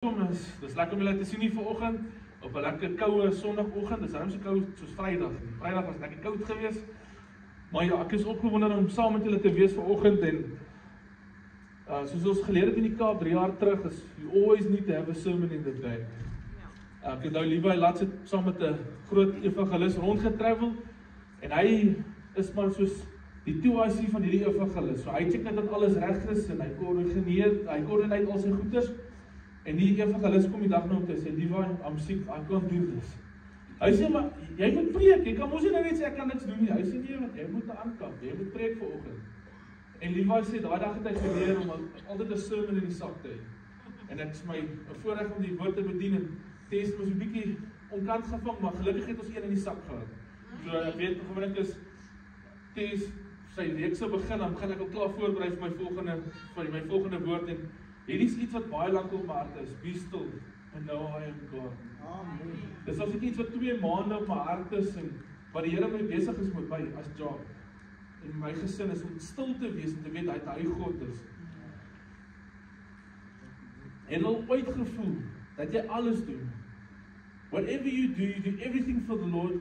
Dis lekker om julle te sien hier vanoggend op 'n lekker koue Sondagoggend. Dis darm so koud soos Vrydag. Vrydag was lekker koud geweest. Maar ja, ek is opgewonde om saam met julle te wees vanoggend en soos ons geleer het in die Kaap 3 jaar terug, is you always need to have a sermon in the day. Ek het nou Levi laat sit saam met 'n groot evangelis rondgetravel en hy is maar soos die 2IC van hierdie evangelis. So hy check net dat alles reg is en hy koördineer al sy goeders. En die evangelis kom die dag nou om te sê, Levi, I'm sick, I can't do this. Hy sê, maar jy moet preek, jy kan mos nie net sê, ek kan niks doen nie. Hy sê, nee, want jy moet na aankamp, jy moet preek vanoggend. En Levi sê, daai dag het hy geleer om altyd 'n sermon in die sak te hê. En dit is my 'n voorreg om die woord te bedien en Tess was 'n bietjie onkant gevang, maar gelukkig het ons een in die sak gehad. So ek weet gewoonlik is Tess sy week sou begin, dan gaan ek al klaar voorberei vir my volgende woord en hierdie is iets wat baie lank op my hart is. Be still and know I am God. Amen. Dis as ek iets wat 2 maande op my hart is en wat die Here mee besig is met my as job. En my gesin is om stil te wees en te weet dat hy God is. En al ooit gevoel dat jy alles doen. Whatever you do everything for the Lord.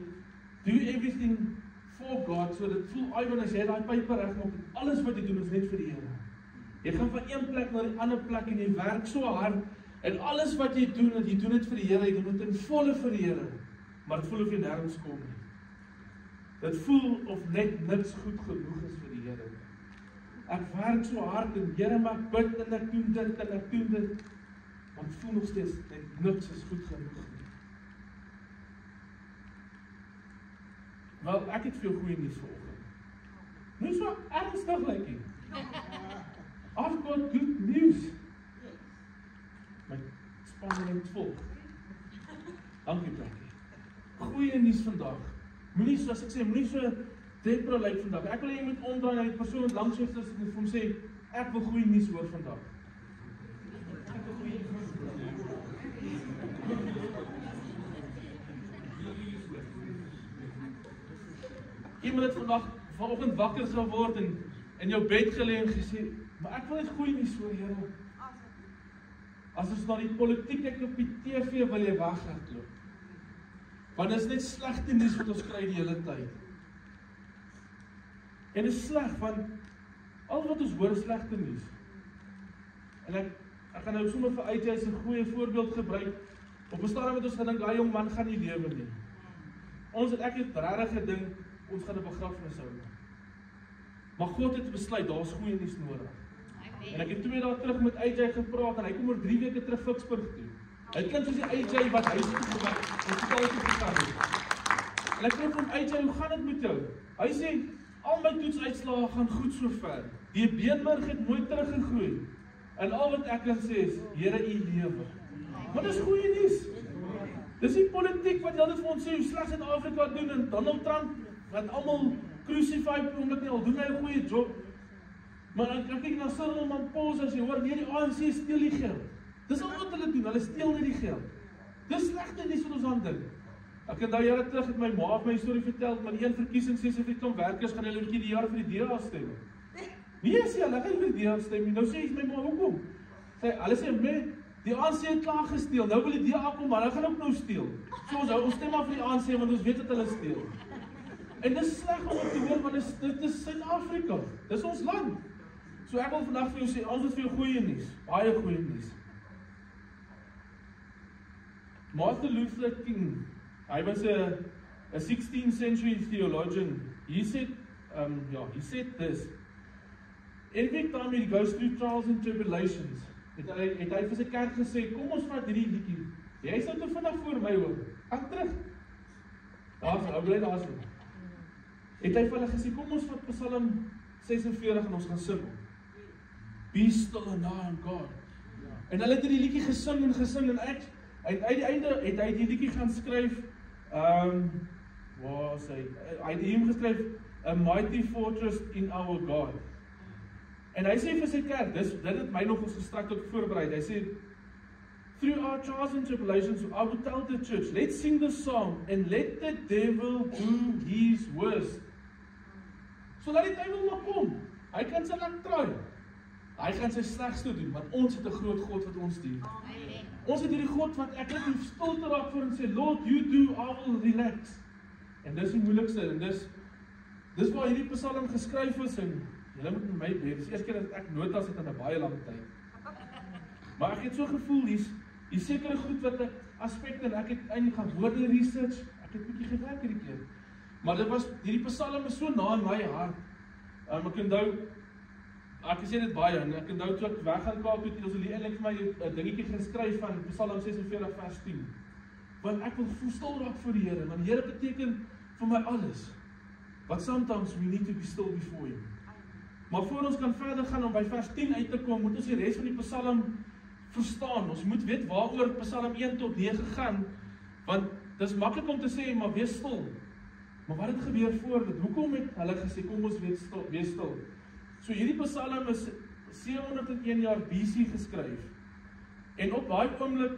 Do everything for God, so dat voel Ivan as jy daai pype regmaak, alles wat jy doen is net vir die Here. Jy gaan van een plek na die ander plek en jy werk so hard en alles wat jy doen dit vir die Here, jy doen dit in volle vir die Here. Maar dit voel of jy nêrens kom nie. Dit voel of net niks goed genoeg is vir die Here. Ek werk so hard en Here, maar ek bid en ek doen dit en ek doen dit. Maar ek voel nog steeds net niks is goed genoeg nie. Wel, ek het veel goeie nuus vanoggend. Nie so ernstig lyk nie. I've got good news. My spanning is vol. Dankie, Jackie. Goeie nuus vandag. Moenie soos ek sê, moenie so depro lyk vandag. Ek wil jy moet omdraai na die persoon wat langs jou sit en vir hom sê, ek wil goeie nuus hoor vandag. Ek wil goeie nuus hoor. Iemand het vanoggend wakker geword en in jou bed gelê en gesê, maar ek wil net goeie nuus hoor, Here. As ons na die politiek kyk op die TV, wil jy weghardloop. Want dit is net slegte nuus wat ons kry die hele tyd. En dit is sleg, want al wat ons hoor is slegte nuus. En ek gaan nou sommer vir AJ as 'n goeie voorbeeld gebruik. Op 'n stadium het ons gedink, daai jong man gaan nie lewe nie. Ek het regtig gedink, ons gaan 'n begrafnis hou. Maar God het besluit, daar's goeie nuus nodig. En ek het 2 dae terug met AJ gepraat en hy kom oor 3 weke terug Ficksburg toe. Hy klink soos die AJ wat huis toe gegaan het. En ek vra van AJ, hoe gaan dit met jou? Hy sê, al my toetsuitslae gaan goed sover. Die beenmerg het nooit teruggegroei. En al wat ek kan sê is, Here, U lewe. Maar dis goeie nuus. Dis die politiek wat altyd vir ons sê hoe sleg Suid-Afrika doen en Donald Trump wat almal crucified omdat hy al doen hy 'n goeie job. Maar dan kyk na Cyril Ramaphosa as jy hoor, nee, die ANC steel die geld. Dis al wat hulle doen, hulle steel net die geld. Dis slegte nuus wat ons aan dink. Ek het nou jare terug het my ma my storie vertel, maar die een verkiesing sê sy vir die klomp werkers gaan hulle die jaar vir die DA stem. Nee, sê hulle gaan vir die DA stem. Nou sê my ma, hoekom? Hulle sê, die ANC het klaar gesteel, nou wil die DA kom, maar hulle gaan ook nou steel. So ons stem maar vir die ANC, want ons weet dat hulle steel. En dit is sleg om te hoor, want dit is Suid-Afrika. Dis ons land. So ek wil vandag vir jou sê, ons het vir jou goeie nuus. Baie goeie nuus. Martin Luther King, hy was 'n 16th century theologian. He said this. Every time he goes through trials and tribulations, het hy vir sy kerk gesê, kom ons vat hierdie liedjie. Jy sal te vinnig voor my hoor. Ek terug. Daar bly daar so. Het hy vir hulle gesê, kom ons vat Psalm 46 en ons gaan sing. Be still and know I am God. En hulle het die liedjie gesing en uit die einde het hy die liedjie gaan skryf, hy het hom geskryf, A Mighty Fortress in Our God. En hy sê vir sy kerk, dit het my nog ons gestrek ook voorbereid, hy sê, through our trials and tribulations, I will tell the church, let's sing the song, and let the devil do his worst. So laat die duiwel maar kom, hy kan sy laat try. Hy gaan sy slegste doen, want ons het 'n groot God wat ons dien. Ons het hierdie God wat ek net hoef stil te raak voor en sê, Lord, you do, I will relax. En dis die moeilikste, en dis waar hierdie psalm geskryf is, en julle moet met my weet, dis eers keer dat ek notas het in 'n baie lang tyd. Maar ek het so gevoel, hier sekere goed wat ek aspekte, en ek het eintlik gaan woorde research, ek het bietjie gewerk hierdie keer. Maar hierdie psalm is so na in my hart. Ek onthou, ek sê dit baie, en ek onthou toe ek weg gaan Kaap toe, ons het eintlik vir my 'n dingetjie geskryf van Psalm 46 vers 10. Want ek wil stil raak voor die Here, want die Here beteken vir my alles. But sometimes we need to be still before Him. Maar voor ons kan verder gaan om by vers 10 uit te kom, moet ons die res van die Psalm verstaan. Ons moet weet waaroor Psalm 1 tot 9 gaan, want dis maklik om te sê, maar wees stil. Maar wat het gebeur voor dit? Hoekom het hulle gesê, kom ons wees stil? So hierdie Psalm is 701 jaar BC geskryf. En op daai oomblik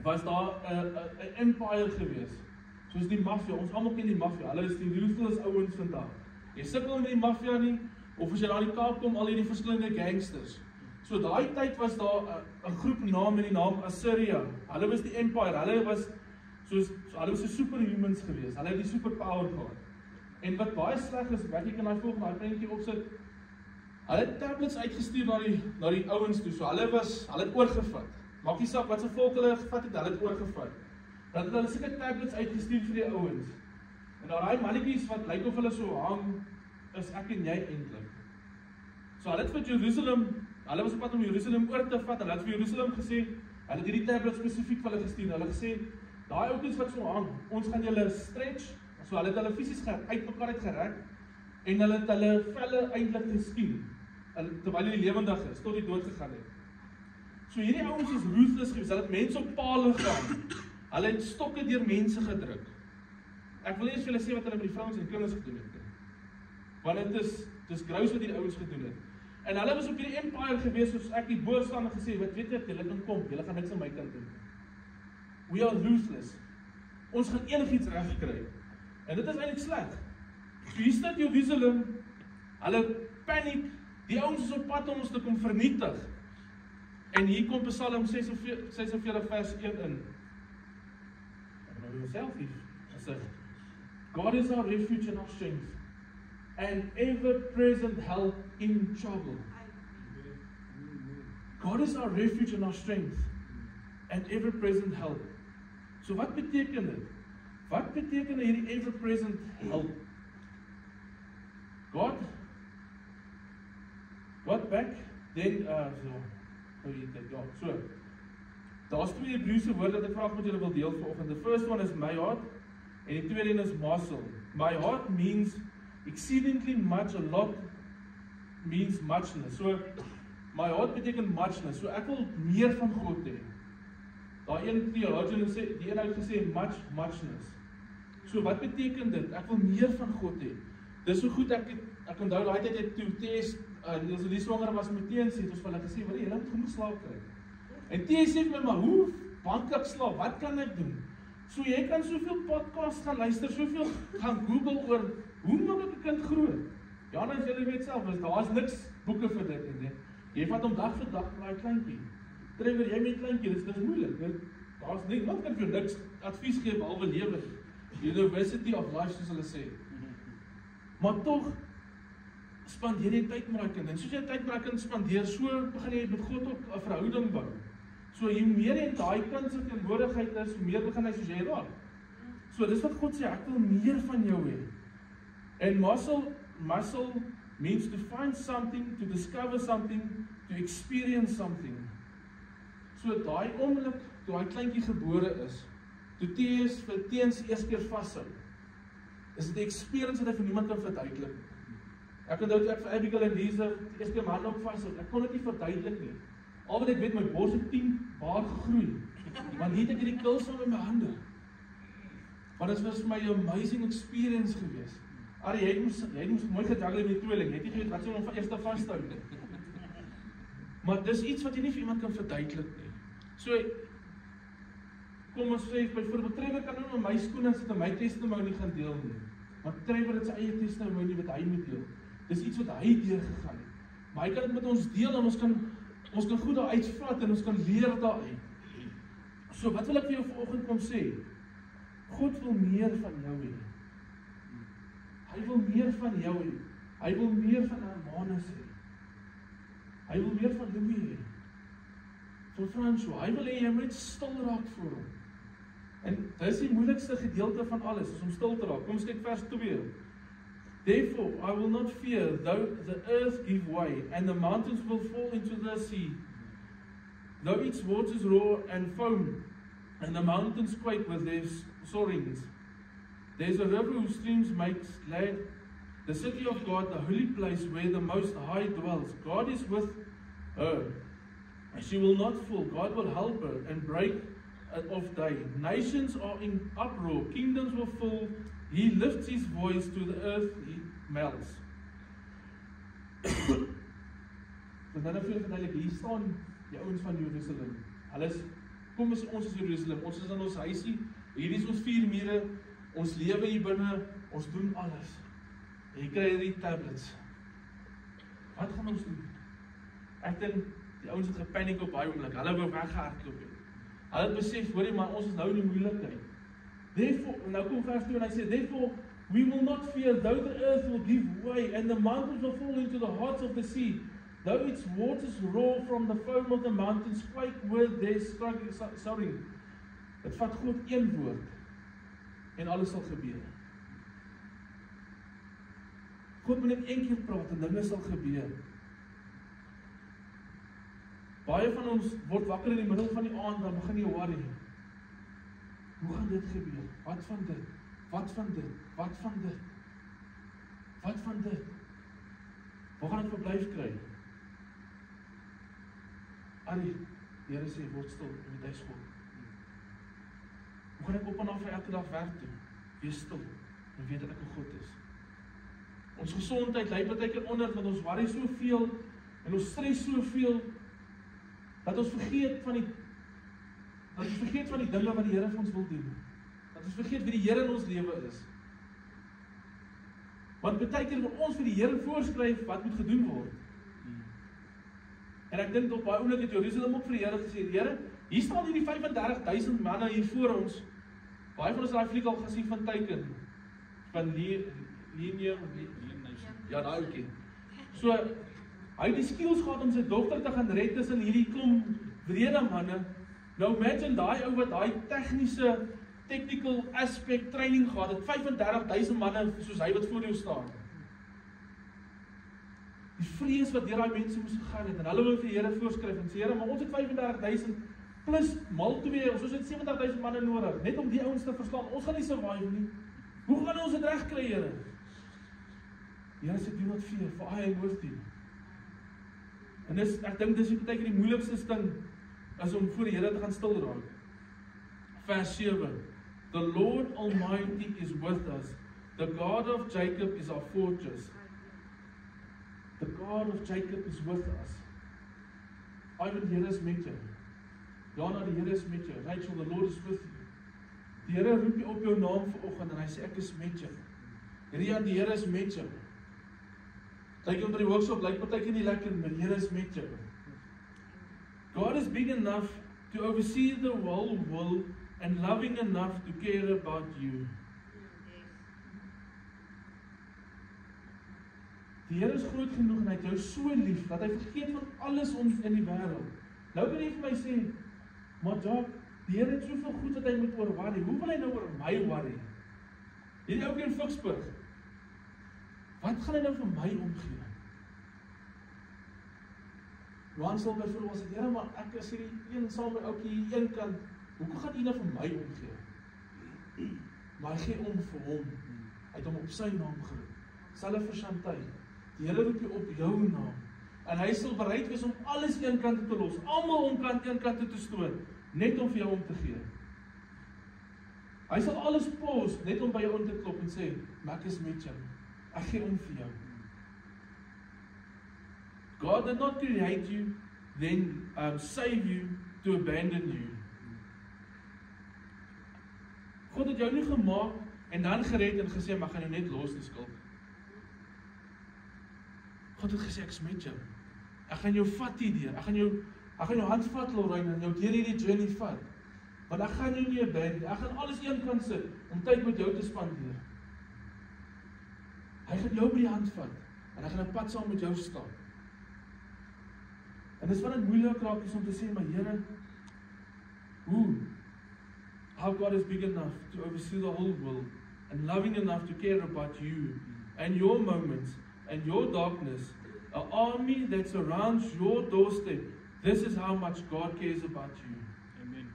was daar 'n empire gewees. Soos die maffia, ons almal ken die maffia. Hulle is die ruthless ouens vandag. Jy sukkel met die maffia nie, of as jy daar in die Kaap kom, al hierdie verskillende gangsters. So daai tyd was daar 'n groep naam met die naam Assyria. Hulle was die empire. Hulle was so superhumans gewees. Hulle het die superpower gehad. En wat baie sleg is, wat jy kan daai volgende prentjie opsit. Hulle het tablets uitgestuur na die ouens toe. So hulle het oorgevat. Maak nie saak wat se volk hulle gevat het, hulle het oorgevat. Dan het hulle seker tablets uitgestuur vir die ouens. En daai mannetjies wat lyk of hulle so hang, is ek en jy eintlik. So hulle het vir Jerusalem, hulle was op pad om Jerusalem oor te vat, en hulle het vir Jerusalem gesê, hulle het hierdie tablets spesifiek vir hulle gestuur. Hulle gesê, daai ouens wat so hang, ons gaan julle stretch. So hulle het hulle fisies uit mekaar uitgerek, en hulle het hulle velle eintlik geskien, terwyl hulle lewendig is, tot die dood gegaan het. So hierdie ouens is ruthless gewees, hulle het mense op pale gaan, hulle het stokke deur mense gedruk. Ek wil eers vir julle sê wat hulle met die vrouens en kinders gedoen het. Want dis grous wat hierdie ouens gedoen het. En hulle was op hierdie empire gewees, soos ek die boorstaande gesê, wat weet jy, julle kan kom, julle gaan niks aan my kant doen. We are ruthless. Ons gaan enigiets reg kry. En dit is eintlik sleg. So hier staat Jerusalem, hulle paniek, die ouens is op pad om ons te kom vernietig. En hier kom Psalm 46 vers 1 in. Ek nou myself hier, hy sê, God is our refuge and our strength, and ever-present help in trouble. God is our refuge and our strength, and ever-present help. So wat beteken dit? Wat beteken hierdie ever-present help? God back then, so, daar's twee Hebreëse woorde wat ek graag met julle wil deel vanoggend. The first one is my heart, en die tweede een is muscle. My heart means exceedingly much, a lot means muchness. So, my heart beteken muchness. So, ek wil meer van God hê. Daar een theologian sê, die een het gesê muchness. So wat beteken dit? Ek wil meer van God hê. Dis so goed ek onthou daai tyd het toe T.S. as die swanger was met T.S. het ons vir hulle gesê, "Wil jy moet genoeg slaap kry?" En T.S. sê vir my, "Maar hoe bank ek slaap? Wat kan ek doen?" So jy kan soveel podcasts gaan luister, soveel gaan Google oor hoe maak ek 'n kind groot? Ja, dan julle weet self, daar's niks boeke vir dit nie. Jy vat hom dag vir dag met daai kleintjie. Trevor, jy met kleintjie, dis moeilik. Daar's niemand kan vir niks advies gee behalwe lewe. University of Life, soos hulle sê. Maar tog spandeer jy tyd met daai kind. En soos jy tyd met daai kind spandeer, so begin jy met God ook 'n verhouding bou. So hoe meer jy daai kind se teenwoordigheid is, hoe meer begin hy soos jy raak. So dis wat God sê, ek wil meer van jou hê. And muscle means to find something, to discover something, to experience something. So daai oomblik toe hy kleintjie gebore is, toe T.S. vir teens eers keer vashou, is dit 'n experience wat hy vir niemand kan verduidelik. Ek onthou toe ek vir Abigail en Lisa die eerste keer my hande op vashou, ek kon dit nie verduidelik nie. Al wat ek weet, my bors het 10 baar gegroei, want hier het ek hierdie kuls van my hande. Maar dit was vir my 'n amazing experience gewees. Arie, jy moes mooi gejuggle met die tweeling, jy het nie geweet wat sy hom van eerste vashou nie. Maar dis iets wat jy nie vir iemand kan verduidelik nie. So, kom ons sê, byvoorbeeld, Trevor kan nou my skoene sit en my testimony gaan deel nie. Want Trevor het sy eie testimony wat hy moet deel. Dis iets wat hy deurgegaan het. Maar hy kan dit met ons deel en ons ons kan goed daar uitvat en ons kan leer daaruit. So, wat wil ek vir jou vanoggend kom sê? God wil meer van jou hê. Hy wil meer van jou hê. Hy wil meer van Hermanus hê. Hy wil meer van Louis hê. Van François. Hy wil hê jy moet stil raak voor hom. En dit is die moeilikste gedeelte van alles, is om stil te raak. Kom ons kyk vers 2. Therefore, I will not fear, though the earth give way, and the mountains will fall into the sea, though its waters roar and foam, and the mountains quake with their soarings. There is a river whose streams makes glad the city of God, the holy place where the Most High dwells. God is with her, and she will not fall. God will help her and break of day. Nations are in uproar, kingdoms will fall. He lifts his voice to the earth, he melts. Dan nou vir verduidelik, hier staan die ouens van Jerusalem. Hulle is, kom ons is Jerusalem, ons is in ons huisie, hier is ons 4 mure, ons lewe hier binne, ons doen alles. En jy kry hierdie tablets. Wat gaan ons doen? Ek dink, die ouens het gepaniek op baie oomblik, hulle wou weggehardloop het. Hulle het besef, hoorie, maar ons is nou in die moeilikheid. Therefore, nou kom vers 2 en hy sê, therefore, we will not fear, though the earth will give way, and the mountains will fall into the hearts of the sea, though its waters roar from the foam of the mountains, quake with their soaring. Het vat God een woord, en alles sal gebeur. God moet net een keer praat, en dinge sal gebeur. Baie van ons word wakker in die middel van die aand, dan begin jy worry. Hoe gaan dit gebeur? Wat van dit? Wat van dit? Wat van dit? Wat van dit? Waar gaan ek verblyf kry? Annie, die Here sê, word stil, en met hy skop. Hoe gaan ek op en af vir elke dag werk doen? Wees stil, en weet dat ek 'n God is. Ons gesondheid lê baie keer onder, want ons worry soveel, en ons stres soveel, dat ons vergeet van die dinge wat die Here vir ons wil doen. Dat ons vergeet wie die Here in ons lewe is. Want baie keer wil ons vir die Here voorskryf wat moet gedoen word. En ek dink op baie oomblik het Jerusalem ook vir die Here gesê, Here, hier staan hierdie 35,000 manne hier voor ons. Baie van ons het daai fliek al gesien van teiken. Van Linie, ja, daai ouetjie. So, hy het die skills gehad om sy dogter te gaan red tussen hierdie klomp wrede manne. Nou imagine daai ou wat daai technical aspect training gehad het, 35,000 manne soos hy wat voor jou staan. Die vrees wat deur daai mense moes gegaan het, en hulle wil vir die Here voorskryf en sê, Here, maar ons het 35,000 plus mal 2, ons het 70,000 manne nodig, net om die ouens te verslaan. Ons gaan nie survive nie. Hoe gaan ons dit reg kry, Here? Die Here sê, do not fear, for I am with you. En ek dink dis baie keer die moeilikste ding is om voor die Here te gaan stil raak. Vers 7. The Lord Almighty is with us. The God of Jacob is our fortress. The God of Jacob is with us. Ivan, die Here is met jou. Jana, die Here is met jou. Rachel, the Lord is with you. Die Here roep jou op jou naam vanoggend en hy sê ek is met jou. Rian, die Here is met jou. Kyk onder die workshop, lyk partykeer nie lekker, maar die Here is met jou. God is big enough to oversee the whole world and loving enough to care about you. Die Here is groot genoeg en hy het jou so lief, dat hy vergeet van alles ons in die wêreld. Nou kan jy vir my sê, maar Jacques, die Here het soveel goed wat hy moet oor worry. Hoe wil hy nou oor my worry? Hierdie ou in Fiksburg, wat gaan hy nou vir my omgee? Johan sal byvoorbeeld sê, Here, maar ek is hierdie een saam met oukie hier een kant, hoekom gaan hy nou vir my omgee? Maar hy gee om vir hom. Hy het hom op sy naam geroep. Selfe vir Chantal. Die Here roep jou op jou naam. En hy sal bereid wees om alles een kant te los, almal om een kant te stoot, net om vir jou om te gee. Hy sal alles pos, net om by jou om te klop en sê, maar ek is met jou. Ek gee om vir jou. God did not create you, then save you to abandon you. God het jou nie gemaak en dan gered en gesê, maar gaan jou net los die skuld. God het gesê, ek is met jou. Ek gaan jou vat hierdeur. Ek gaan jou hand vat, Lorraine, en jou deur hierdie journey vat. Want ek gaan jou nie abandon nie. Ek gaan alles eenkant sit om tyd met jou te spandeer. Hy gaan jou by die hand vat en hy gaan 'n pad saam met jou staan. En dis wat dit moeilik raak is om te sê, maar Here, how God is big enough to oversee the whole world and loving enough to care about you and your moments and your darkness, an army that surrounds your doorstep. This is how much God cares about you. Amen.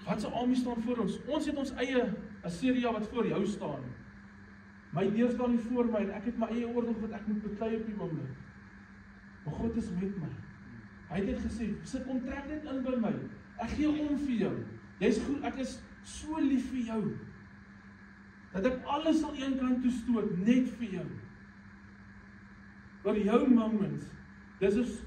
Wat 'n army staan voor ons? Ons het ons eie Assyria wat voor jou staan. My deur staan nie voor my en ek het my eie oorlog wat ek moet beklei op die oomblik. Maar God is met my. Hy het net gesê, "Sit kom trek net in by my. Ek gee om vir jou. Jy's goed, ek is so lief vir jou. Dat ek alles sal eenkant toe stoot net vir jou." Vir jou moments. Dis is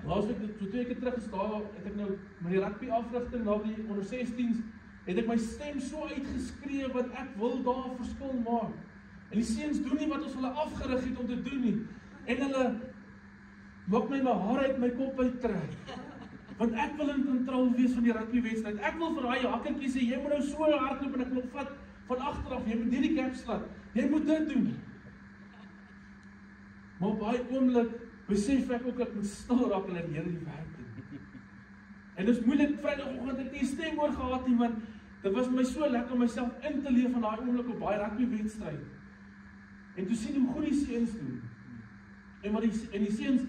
laasweek so 2 weke terug gestaan, het ek nou met die rugby afrigting na die onder 16s het ek my stem so uitgeskree wat ek wil daar 'n verskil maak. En die seuns doen nie wat ons hulle afgerig het om te doen nie. En hulle maak my hare uit my kop uittrek. Want ek wil in kontrol wees van die rugbywedstryd. Ek wil vir daai hakkertjie sê, jy moet nou so hardloop en ek wil vat van agteraf, jy moet hierdie cap slat. Jy moet dit doen. Maar op daai oomblik besef ek ook ek moet stil raak en die Here die werk doen. En dit is moeilik Vrydagoggend het nie stem oor gehad nie, want dit was my so lekker om myself in te leef van daai oomblik op daai rugbywedstryd. En toe sien hoe goed die seuns doen. En die seuns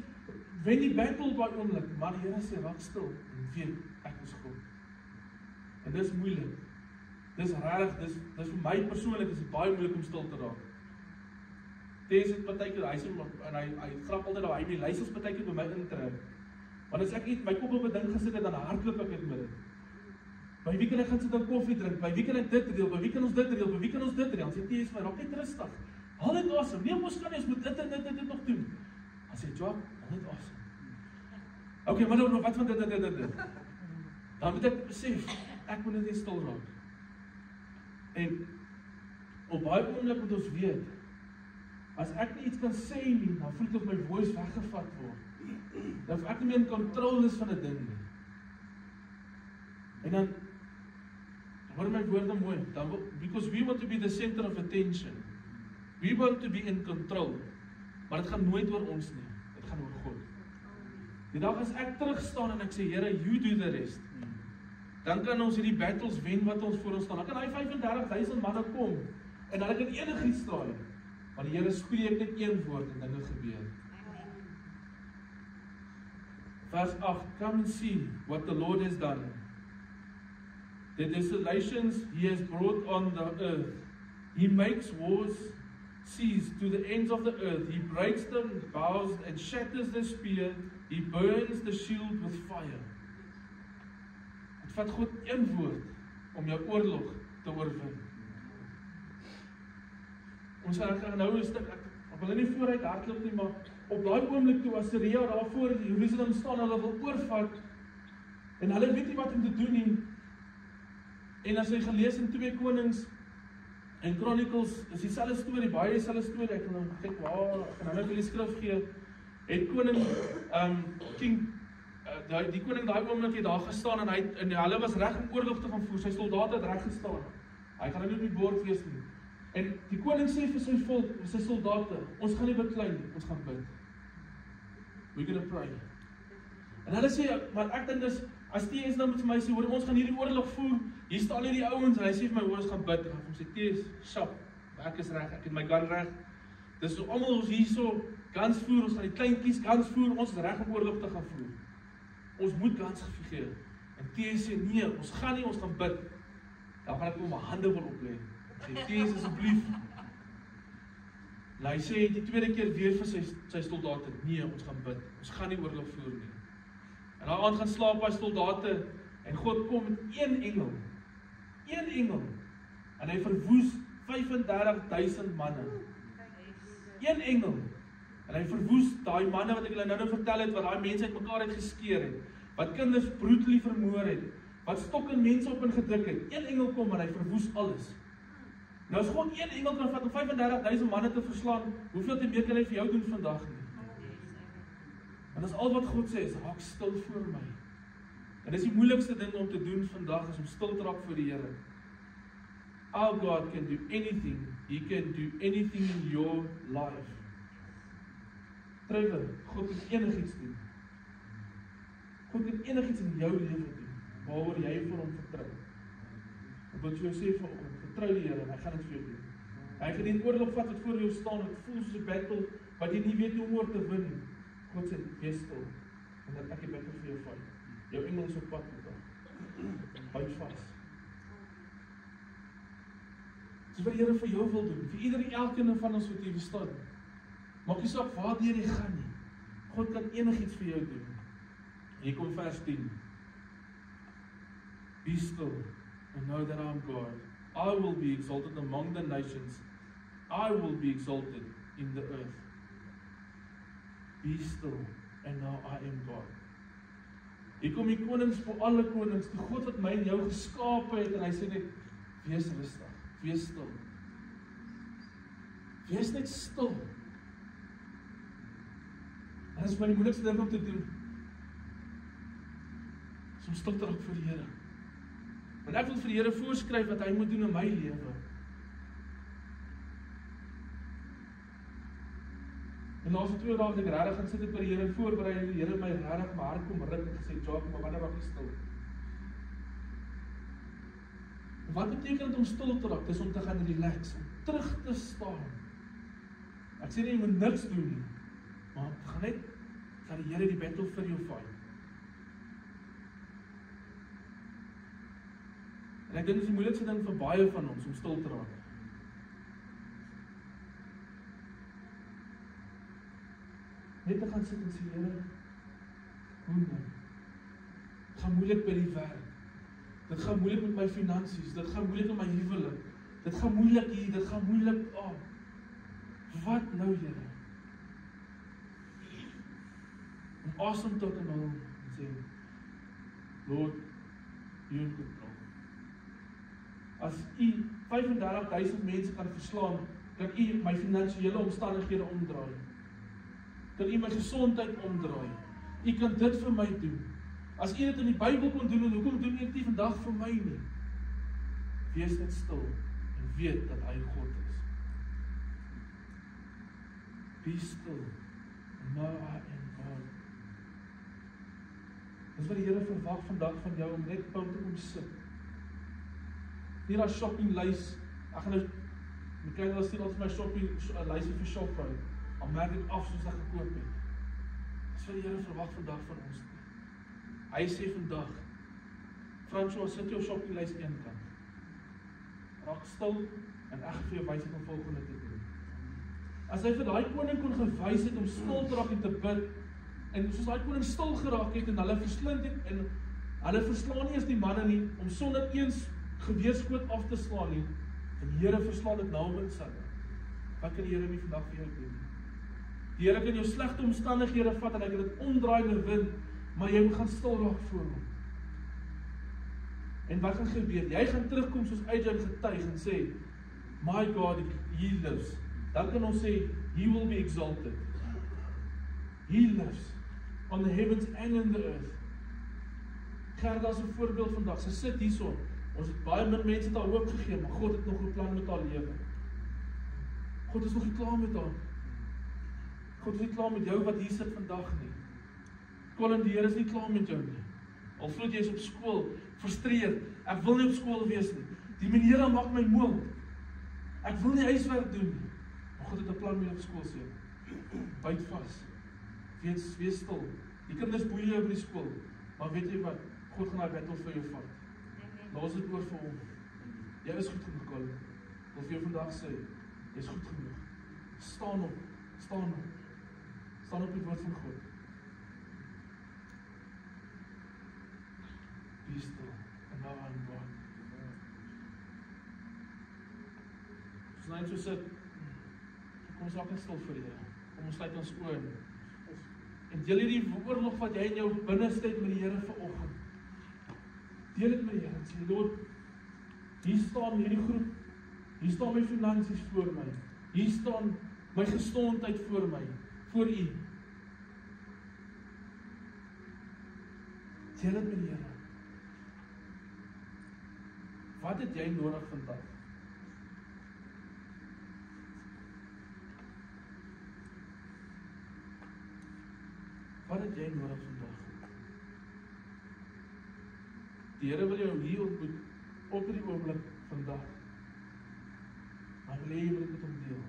wen die battle op daai oomblik, maar die Here sê raak stil en weet ek is God. En dis moeilik. Dis regtig, dis vir my persoonlik is dit baie moeilik om stil te raak. Tens het partykeer hy sê en hy grap altyd dat hy die lysies partykeer by my intrek. Want as ek net my kop op 'n ding gesit het, dan hardloop ek dit met dit. By wie kan ek gaan sit en koffie drink? By wie kan ek dit reël? By wie kan ons dit reël? By wie kan ons dit reël? Sê jy is my raak net rustig. Haal dit asem. Nee, mos kan jy moet dit nog doen. As jy job, haal dit asem. Okay, maar nou wat van dit. Dan moet ek besef, ek moet net stil raak. En op baie oomblik moet ons weet, as ek nie iets kan sê nie, dan voel dit of my voice weggevat word. Dan of ek nie meer in kontrole is van 'n ding nie. En dan hoor my woorde mooi, because we want to be the center of attention. We want to be in control. Maar dit gaan nooit oor ons nie. Dit gaan oor God. Die dag as ek terug staan en ek sê, Here, you do the rest. Dan kan ons hierdie battles wen wat ons voor ons staan. Dan kan hy 35,000 manne kom en hulle kan enigiets staan. Maar die Here spreek net een woord en dinge gebeur. Vers 8, come and see what the Lord has done. The desolations he has brought on the earth. He makes wars cease to the ends of the earth. He breaks the bows and shatters the spear. He burns the shield with fire. Het vat God een woord om jou oorlog te oorwin. Ons gaan nou 'n stuk, ek wil nie vooruit hardloop nie, maar op daai oomblik toe Assyria daar voor Jerusalem staan, hulle wil oorvat en hulle weet nie wat om te doen nie. En as jy gelees in 2 Konings en Chronicles, is dieselfde storie, baie dieselfde storie. Ek gaan nou kyk waar, ek gaan nou vir die skrif gee. Het koning die koning daai oomblik het daar gestaan en hulle was reg om oorlog te gaan voer. Sy soldate het reg gestaan. Hy gaan nie op die bord wees nie. En die koning sê vir sy volk, sy soldate, ons gaan nie beklei nie, ons gaan bid. We're gonna pray. En hulle sê, maar ek dink dis, as T.S. nou met my sê, hoor, ons gaan hierdie oorlog voer, hier staan hierdie ouens, en hy sê vir my, hoor, ons gaan bid. En hy sê, T.S. sharp, ek is reg, ek het my gun reg. Dis so, almal ons hier so, guns voer, ons gaan die kleinkies guns voer, ons is reg om oorlog te gaan voer. Ons moet guns gee. En T.S. sê, nee, ons gaan nie, ons gaan bid. Dan gaan ek my hande wil opleid. Sê, T.S. asseblief. En hy sê die tweede keer weer vir sy soldate, nee, ons gaan bid. Ons gaan nie oorlog voer nie. En daai aand gaan slaap by soldate en God kom met een engel. En hy verwoes 35,000 manne. Een engel. En hy verwoes daai manne wat ek julle nou vertel het, wat daai mense uitmekaar het geskeer het, wat kinders brutally vermoor het, wat stokke mense op en gedruk het. Een engel kom en hy verwoes alles. Nou as God een engel kan vat om 35,000 manne te verslaan, hoeveel te meer kan hy vir jou doen vandag nie? En dis al wat God sê, is raak stil voor my. En dis die moeilikste ding om te doen vandag, is om stil te raak voor die Here. Our God can do anything. He can do anything in your life. Trevor, God kan enigiets doen. God kan enigiets in jou lewe doen, waaroor jy vir hom vertrou. Ek wil jou sê vanoggend, vertrou die Here, en hy gaan dit vir jou doen. Hy gaan die oorlog vat wat voor jou staan, het voel soos 'n battle, wat jy nie weet hoe om oor te win nie. God sê, wees stil, en dat ek die battle vir jou fight. Jou engel is op pad met hom. Byt vas. Dis wat die Here vir jou wil doen, vir ieder elkeen van ons wat hier staan. Maak nie saak waardeur jy gaan nie. God kan enigiets vir jou doen. Hier kom vers 10. Be still and know that I am God. I will be exalted among the nations. I will be exalted in the earth. Be still and know I am God. Hier kom die konings vir alle konings, die God wat my en jou geskape het, en hy sê net, wees rustig, wees stil. Wees net stil. En dit is my die moeilikste ding om te doen. Is om stil te raak vir die Here. Want ek wil vir die Here voorskryf wat hy moet doen in my lewe. En na so 2 dae het ek regtig gaan sit by die Here en voorberei, en die Here my regtig my hart kom ruk en gesê, Jacques, maar wanneer raak jy stil? En wat beteken dit om stil te raak? Dis om te gaan relax, om terug te staan. Ek sê nie, jy moet niks doen nie, maar gaan net, gaan die Here die battle vir jou fight. En ek dink dit is die moeilikste ding vir baie van ons, om stil te raak. Net te gaan sit en sê, Here, hoe nou? Dit gaan moeilik by die werk. Dit gaan moeilik met my finansies. Dit gaan moeilik met my huwelik. Dit gaan moeilik hier, dit gaan moeilik daar. Wat nou, Here? Om asem te kan haal en sê, Lord, U in control. As U 35,000 mense kan verslaan, kan U my finansiële omstandighede omdraai. Kan U my gesondheid omdraai. U kan dit vir my doen. As U dit in die Bybel kon doen, en hoekom doen U dit nie vandag vir my nie? Wees net stil en weet dat hy God is. Be still and know I am God. Dis wat die Here verwag vandag van jou, om net by te kom sit. Nie daar shoppinglys, ek gaan nou, my kinders stuur altyd my shoppinglysie vir Shoprite, al merk ek af soos ek gekoop het. Dis wat die Here verwag vandag van ons. Hy sê vandag, François, sit jou shoppinglys een kant. Raak stil, en ek vir jou wys het om volgende te doen. As hy vir daai koning kon gewys het om stil te raak en te bid, en soos daai koning stil geraak het, en hulle verslind het, en hulle verslaan nie eens die manne nie, om sonder eens geweerskoot af te slaan nie, en die Here verslaan dit nou in sy. Wat kan die Here nie vandag vir jou doen? Die Here kan jou slegte omstandighede vat, en hy kan dit omdraai en win, maar jy moet gaan stil raak voor hom. En wat gaan gebeur? Jy gaan terugkom soos Adrian getuig en sê, my God, He lives. Dan kan ons sê, He will be exalted. He lives on the heavens and in the earth. Gerda is 'n voorbeeld vandag. Sy sit hierso. Ons het baie min mense daar hoop gegee, maar God het nog 'n plan met haar lewe. God is nog nie klaar met haar. God is nie klaar met jou wat hier sit vandag nie. Colin, die Here is nie klaar met jou nie. Al voel jy is op skool, frustreerd. Ek wil nie op skool wees nie. Die meneer maak my moeg. Ek wil nie huiswerk doen nie. Maar God het 'n plan met jou op skool sê. Byt vas. Wees stil. Die kinders boei jou by die skool. Maar weet jy wat? God gaan daai battle vir jou vat. Laat dit oor vir hom. Jy is goed genoeg, Colin. Ek wil vir jou vandag sê, jy is goed genoeg. Staan op. Staan op. Staan op die woord van God. Be still and know I am God. Ons net so sit. Kom ons raak net stil vir die Here. Kom ons sluit ons oë. En deel hierdie oorlog wat jy in jou binneste het met die Here vanoggend. Deel dit met die Here. Sê, Lord, hier staan hierdie groep. Hier staan my finansies voor my. Hier staan my gesondheid voor my. Voor U. Deel dit met die Here. Wat het jy nodig vandag? Wat het jy nodig vandag? Die Here wil jou hier ontmoet, op die oomblik vandag. Maar wil jy met hom deel?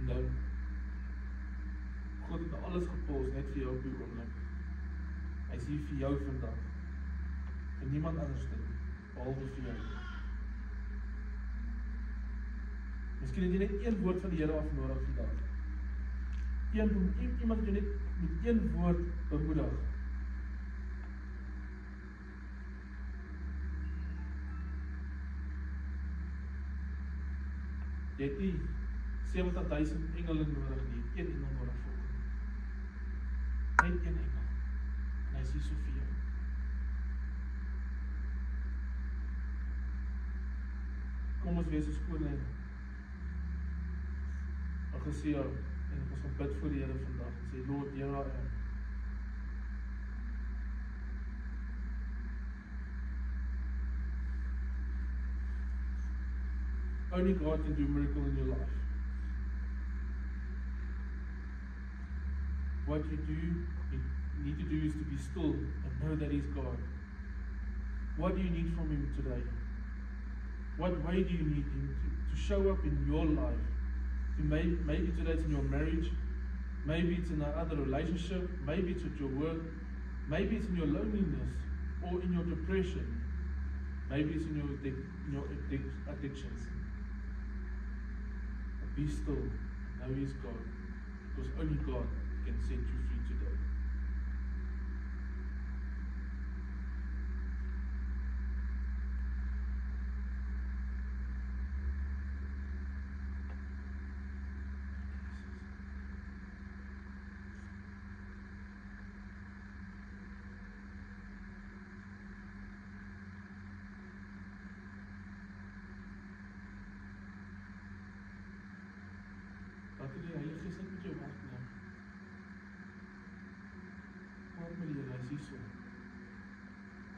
Nou, God het alles gepols net vir jou op die oomblik. Hy is hier vir jou vandag. Vir niemand anders nie, behalwe vir jou. Miskien het jy net een woord van die Here af nodig vandag. Iemand wat jy net met een woord bemoedig. Jy het nie 70.000 engele nodig nie, een engel nodig vir hom. Net een engel. En hy is hier so vir jou. Kom ons wees ons koning. Aggesia, en ons gaan bid vir die Here vandag. En sê, Lord, here I am. Only God can do a miracle in your life. What you need to do is to be still and know that He's God. What do you need from Him today? What way do you need Him to show up in your life? Maybe today it's in your marriage, maybe it's in another relationship, maybe it's at your work, maybe it's in your loneliness or in your depression, maybe it's in your addictions. But be still, know He's God, because only God can set you free today. Laat die Heilige Gees net met jou werk neem. Praat met die Here, hy is hier so.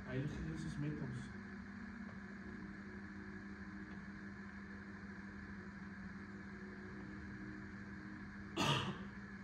Heilige Gees is met ons.